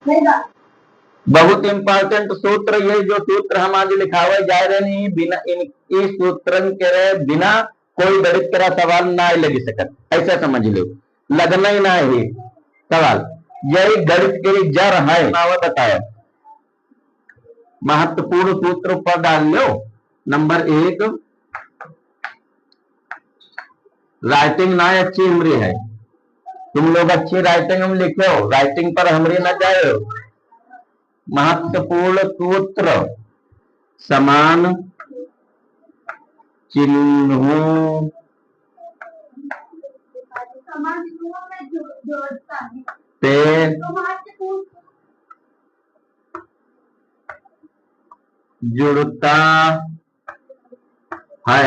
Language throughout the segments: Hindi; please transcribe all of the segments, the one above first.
बहुत इंपॉर्टेंट सूत्र ये जो सूत्र हम आज लिखावे जा रहे नहीं बिना इस सूत्र के बिना कोई गणित का सवाल ना लग सकत, ऐसा समझ लो, लगना ही ना है सवाल। यही गणित के जड़ है। बताया महत्वपूर्ण सूत्र पर डाल लो। नंबर 1, राइटिंग ना अच्छी हमारी है, तुम लोग अच्छी राइटिंग हम लिखे हो, राइटिंग पर हमारी ना जाए। महत्वपूर्ण सूत्र समान चिन्हों पे जुड़ता है।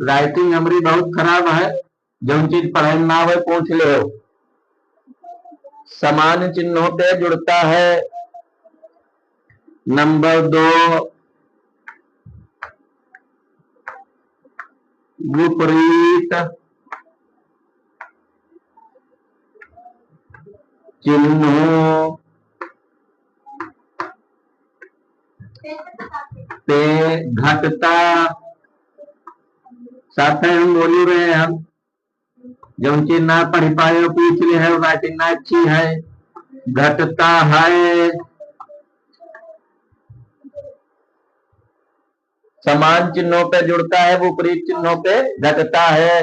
राइटिंग हमारी बहुत खराब है, जो चीज पढ़ाई ना हो पूछ ले हो। समान चिन्हों पे जुड़ता है। नंबर 2, विपरीत चिन्हों पे घटता। साथ में हम बोल रहे हैं, हम जो चीज ना पढ़ पाए पूछ रहे हैं, राइटिंग ना अच्छी है, घटता है। समान चिन्हों पे जुड़ता है, विपरीत चिन्हों पे घटता है।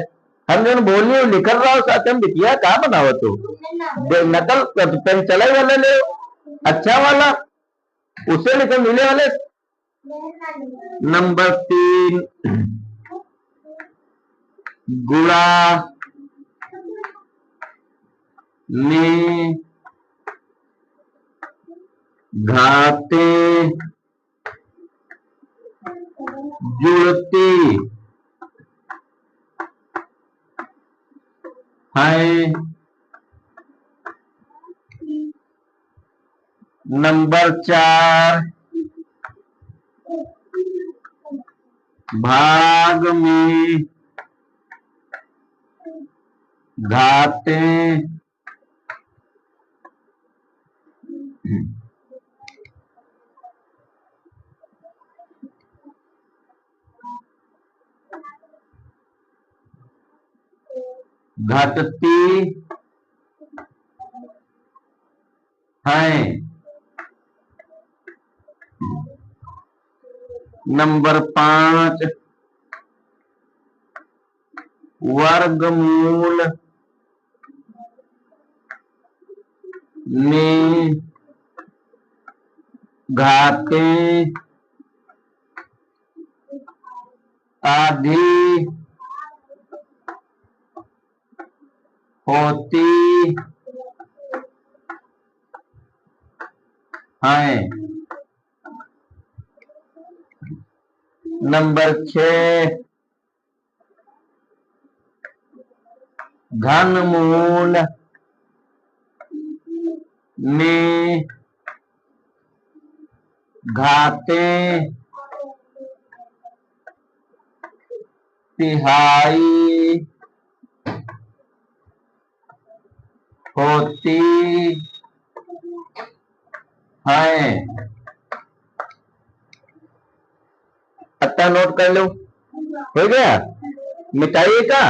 हम जो बोलिए लिख रहा हो साथ में बिटिया कहा बनाओ तो नकल पेन चले वाले ले अच्छा वाला उससे लिखो मिले वाले। नंबर 3, गुणा में घाते जुड़ती है। नंबर 4, भाग में घाते घटती है। नंबर 5, वर्गमूल में घाते आधी होती है। नंबर 6, घनमूल में घाते तिहाई होती है। अच्छा नोट कर लो, हो गया मिटाइए का।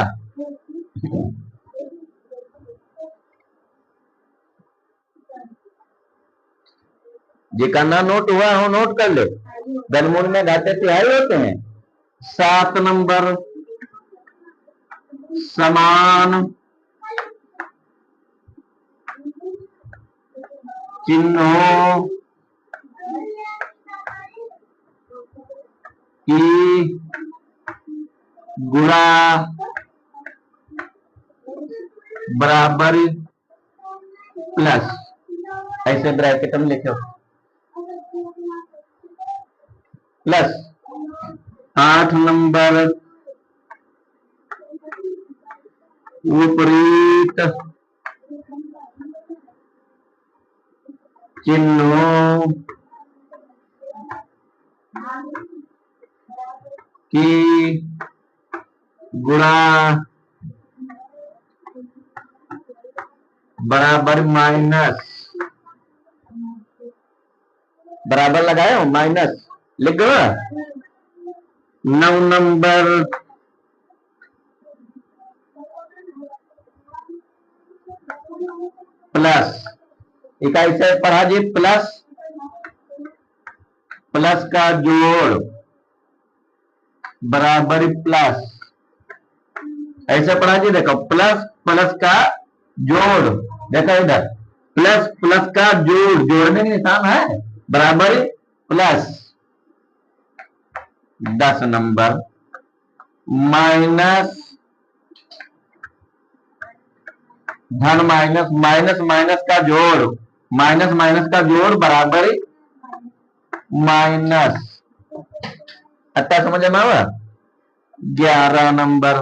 जिका ना नोट हुआ हो नोट कर लो। घनमूल में घाते तिहाई होते हैं। 7 नंबर, समान चिन्हों की गुणा बराबर प्लस, ऐसे ब्रैकेट में लिखो प्लस। 8 नंबर, विपरीत चिन्हों की गुणा बराबर माइनस बराबर लगाए हो माइनस लिख दो 9 नंबर प्लस इकाई से पढ़ा जी प्लस प्लस का जोड़ बराबर प्लस ऐसे पढ़ा जी देखो प्लस प्लस का जोड़ देखो इधर प्लस प्लस का जोड़ जोड़ने का निशान है बराबर प्लस 10 नंबर माइनस धन माइनस माइनस माइनस का जोड़ माइनस माइनस का जोड़ बराबर माइनस अच्छा समझ में आवा 11 नंबर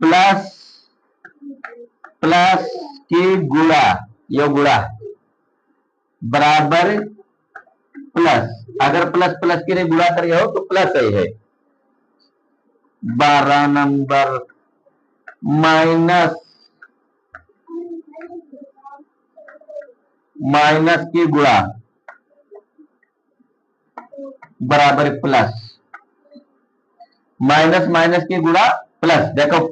प्लस प्लस की गुणा यो गुणा बराबर प्लस अगर प्लस प्लस के लिए गुणा करिए हो तो प्लस ही है 12 नंबर माइनस माइनस की गुणा बराबर प्लस माइनस माइनस की गुणा प्लस देखो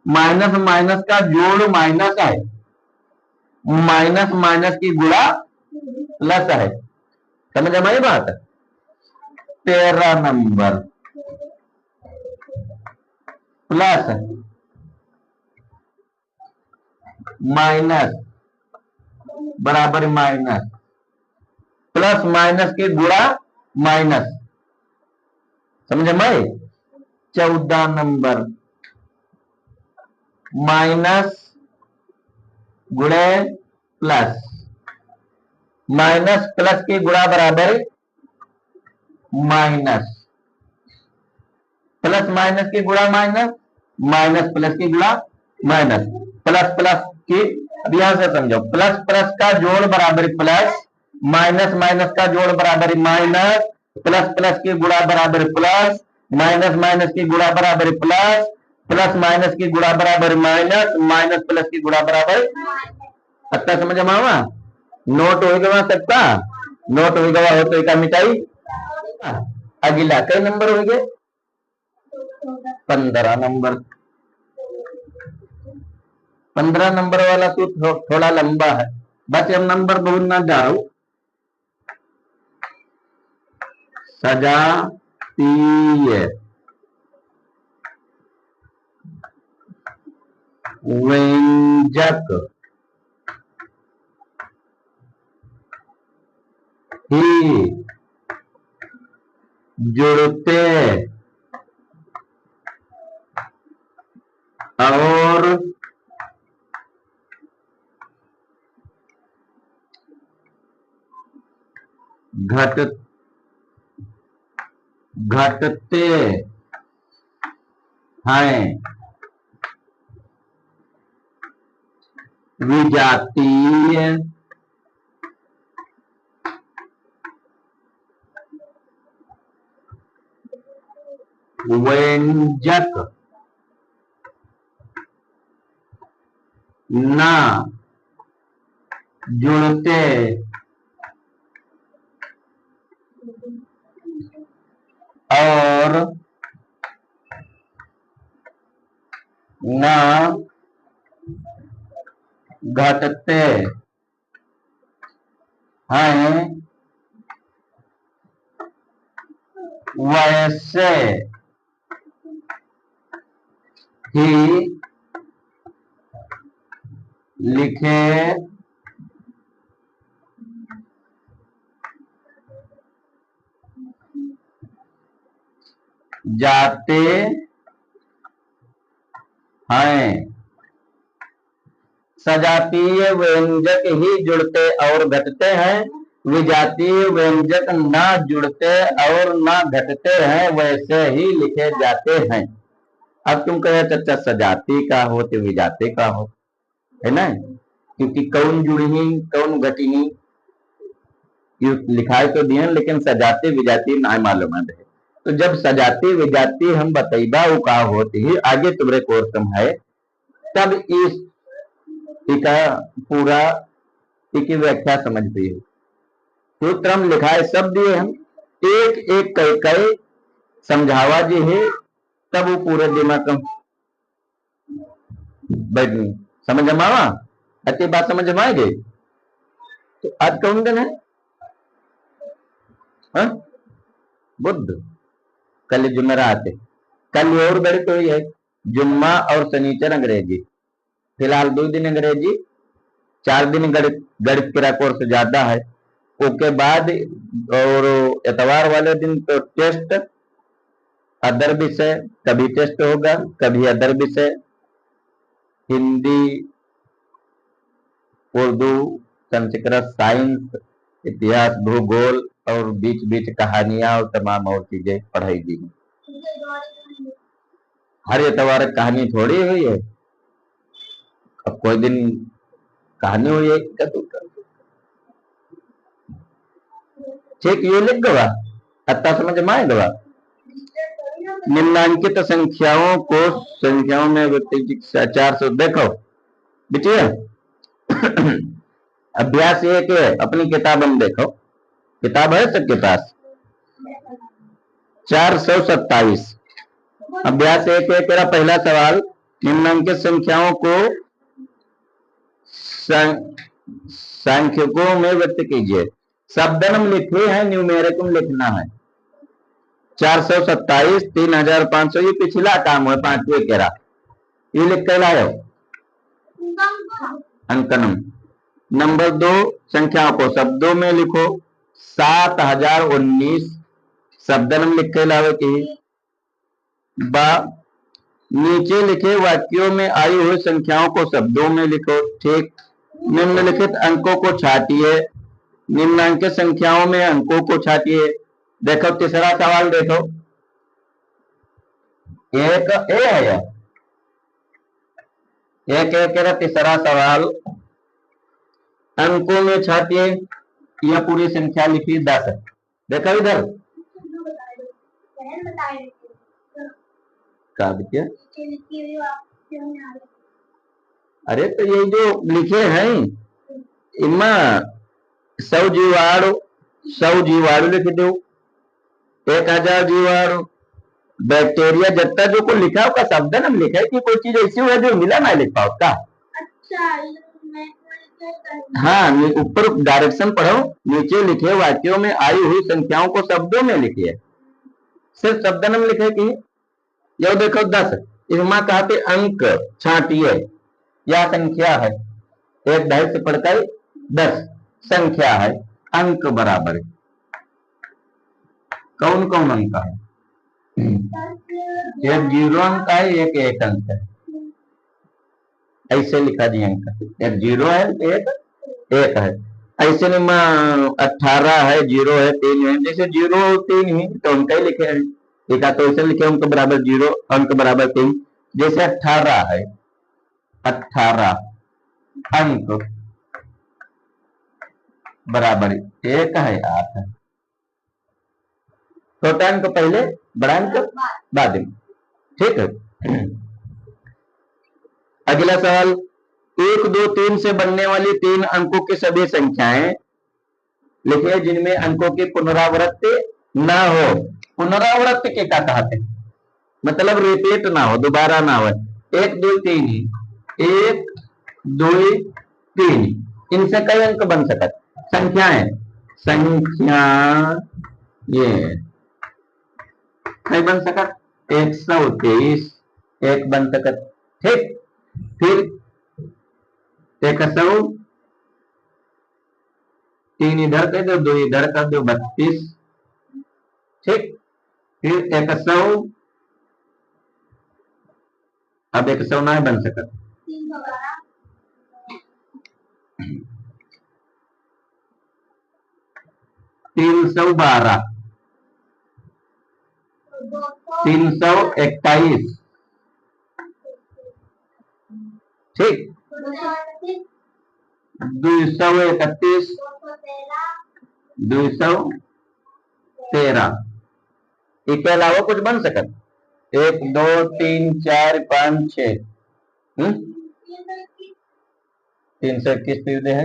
माइनस माइनस का जोड़ माइनस है माइनस माइनस की गुणा प्लस है समझ में बात 13 नंबर प्लस माइनस बराबर माइनस प्लस माइनस की गुणा माइनस समझे में 14 नंबर माइनस गुणे प्लस माइनस प्लस की गुणा बराबर माइनस प्लस माइनस की गुणा माइनस माइनस प्लस की गुणा माइनस प्लस प्लस की अब यहां से समझो प्लस प्लस का जोड़ बराबर प्लस माइनस माइनस का जोड़ बराबर माइनस प्लस प्लस की गुणा बराबर प्लस माइनस माइनस की गुणा बराबर प्लस प्लस माइनस की गुणा बराबर माइनस माइनस प्लस की गुणा बराबर अच्छा समझ में आवा नोट हो गया सबका नोट हो गया हो तो एक मिटाई अगला कई नंबर हो गए 15 नंबर 15 नंबर वाला तो थोड़ा लंबा है बस हम नंबर बहुत ना जाओ सजातीय व्यंजक ही जुड़ते और घटते हैं विजातीय व्यंजक ना जुड़ते और ना घटते हैं वैसे ही लिखे जाते हैं सजातीय व्यंजक ही जुड़ते और घटते हैं विजातीय व्यंजक ना जुड़ते और ना घटते हैं वैसे ही लिखे जाते हैं अब तुम कहे चाचा सजाती का हो तो विजाती का हो है ना क्योंकि कौन जुड़ी कौन घटी लिखाई तो दिए लेकिन सजाती विजाती ना मालूम है तो जब सजाती विजाती हम बतैबा वो का होती है आगे तुम्हारे कोर्स में है तब इस पूरा इसकी व्याख्या समझ पाइए सूत्र हम लिखाए सब दिए हम एक एक कई कई समझावा जी है तब वो पूरे दिमाग बैठ समझ में आवा अच्छी बात समझ में आएगी। तो आज कौन दिन है हा? बुध कल जुमेरात है कल और गणित हुई है जुम्मा और शनिचर अंग्रेजी फिलहाल 2 दिन अंग्रेजी 4 दिन गणित गणित का कोर्स ज्यादा है उसके बाद और इतवार वाले दिन तो टेस्ट अदर विषय कभी टेस्ट होगा कभी अदर विषय हिंदी उर्दू संस्कृत साइंस इतिहास भूगोल और बीच बीच कहानियां और तमाम और चीजें पढ़ाई दी हर इतवार कहानी थोड़ी हुई है अब कोई दिन कहानी हुई है ठीक ये लिख गवा अत्ता समझ में आए गवा निम्नांकित संख्याओं में व्यक्ति 400 देखो बिटिया अभ्यास एक है अपनी किताब में देखो किताब है सबके पास 427 अभ्यास एक है तेरा पहला सवाल निम्नांकित संख्याओं को सांख्यकों में व्यक्त कीजिए शब्दनम लिखे हैं न्यूमेरिकम लिखना है 427 3500 ये पिछला काम है 5वें केरा ये लिख कर लाओ अंकनम नंबर 2 संख्याओं को शब्दों में लिखो 7019 शब्दनम लिख कर लाओ की बा नीचे लिखे वाक्यों में आई हुई संख्याओं को शब्दों में लिखो ठीक निम्नलिखित अंकों को छाटिए निम्नांकित संख्याओं में अंकों को छाटिए देखो तीसरा सवाल देखो एक ए है एक तीसरा सवाल अंकों में छाटिए यह पूरी संख्या लिखी 10 देखो इधर का देखिए अरे तो ये जो लिखे हैं इमा 100 जीवाणु लिख दो 1000 जीवाणु बैक्टीरिया जितना जो को लिखा होगा शब्द ना लिखा है कि कोई चीज ऐसी है जो मिला ना लिख पाओ का अच्छा हाँ ऊपर डायरेक्शन पढ़ो नीचे लिखे वाक्यों में आई हुई संख्याओं को शब्दों में लिखिए सिर्फ शब्द में लिखे कि यो देखो 10 इसमें कहते अंक छाटिए यह संख्या है 1 से पढ़कर 10 संख्या है अंक बराबर कौन कौन अंक है एक 0 अंक है एक 1 अंक है ऐसे लिखा दिया अंक एक 0 है एक 1 है ऐसे में 18 है 0 है 3 है जैसे 0 3 ही तो उनका ही लिखे हैं एक तो ऐसे लिखे अंक बराबर 0 अंक बराबर 3 जैसे 18 है 18 अंक बराबर 1 है 8 है छोटा अंक पहले बड़ा अंक बाद में ठीक है। अगला सवाल 1 2 3 से बनने वाली 3 अंकों की सभी संख्याएं लिखिए जिनमें अंकों की पुनरावृत्ति ना हो पुनरावृत्ति के क्या कहते हैं मतलब रिपीट ना हो दोबारा ना हो 1 2 3 1 2 3 इनसे कई अंक बन सकते संख्या ये नहीं बन सकत 123 एक बन सकत ठीक फिर 100 3 इधर कर दो 2 इधर कर दो 32 ठीक फिर 100 अब 100 नहीं बन सकत 312 321 ठीक 231 213 इसके अलावा कुछ बन सकत 1 2 3 4 5 6 321 है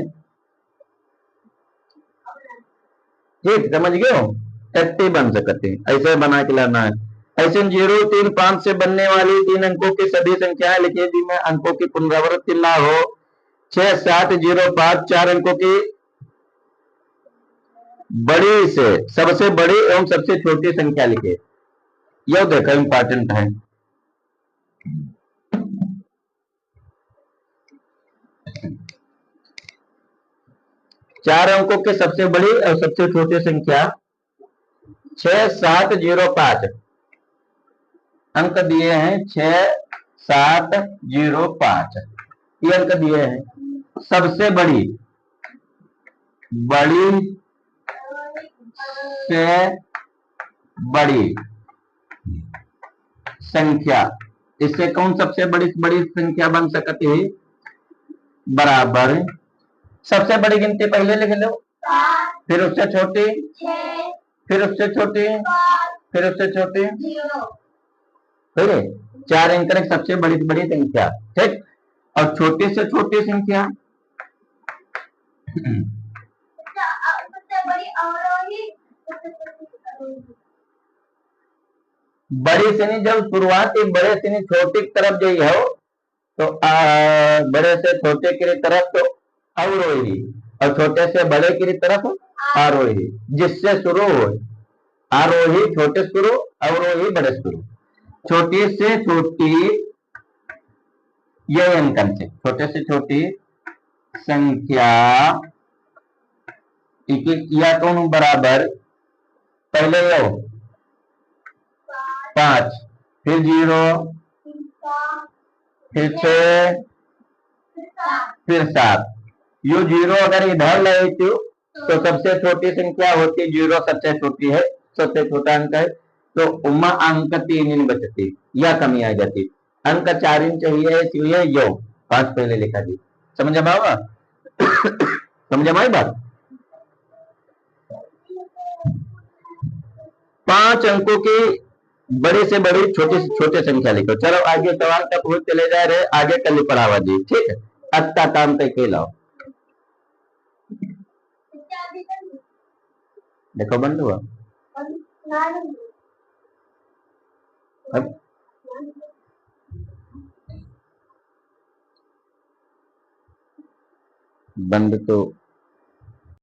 ठीक, समझ गए हो? 30 बन सकते हैं, ऐसे बना के लाना है। ऐसे 0, 3, 5 से बनने वाली 3 अंकों की सभी संख्याएं लिखिए जिनमें अंकों की पुनरावृत्ति ना हो। 6, 7, 0, 5 4 अंकों की बड़ी से सबसे बड़ी एवं सबसे छोटी संख्या लिखिए। यह देखो इंपॉर्टेंट है। चार अंकों के सबसे बड़ी और सबसे छोटी संख्या 6, 7, 0, 5 अंक दिए हैं। 6, 7, 0, 5 ये अंक दिए हैं। सबसे बड़ी से बड़ी संख्या, इससे कौन सबसे बड़ी बड़ी संख्या बन सकती है? बराबर सबसे बड़ी गिनती पहले लिख लो, फिर उससे छोटी, फिर उससे छोटी, फिर उससे छोटी, ठीक है। 4 अंक सबसे बड़ी बड़ी संख्या, ठीक। और छोटी से छोटी संख्या बड़ी से नहीं, जब शुरुआती बड़े से नहीं छोटी की तरफ गई हो तो बड़े से छोटे की तरफ तो अवरोही, और छोटे से बड़े की तरफ आरोही, जिससे शुरू हो आरोही छोटे शुरू, अवरोही बड़े शुरू। छोटी से छोटी ये अंकन से छोटे से छोटी संख्या या कौन बराबर पहले यो 5, फिर 0, फिर 6, फिर 7। यू 0 अगर इधर ले तो सबसे छोटी संख्या होती 0, सबसे छोटी है, सबसे छोटा अंक है, तो उमा अंक 3 बचती या कमी आ जाती। अंक 4 चाहिए, इसलिए यो 5 पहले लिखा दी। समझ में आवा? समझ में आई बात? 5 अंकों की बड़ी से बड़ी छोटी से छोटे संख्या लिखो। चलो आगे सवाल तक हो चले जा रहे, आगे कल पढ़ावा जी, ठीक है। अच्छा काम तक के लाओ, देखो बंद हुआ अब बंद तो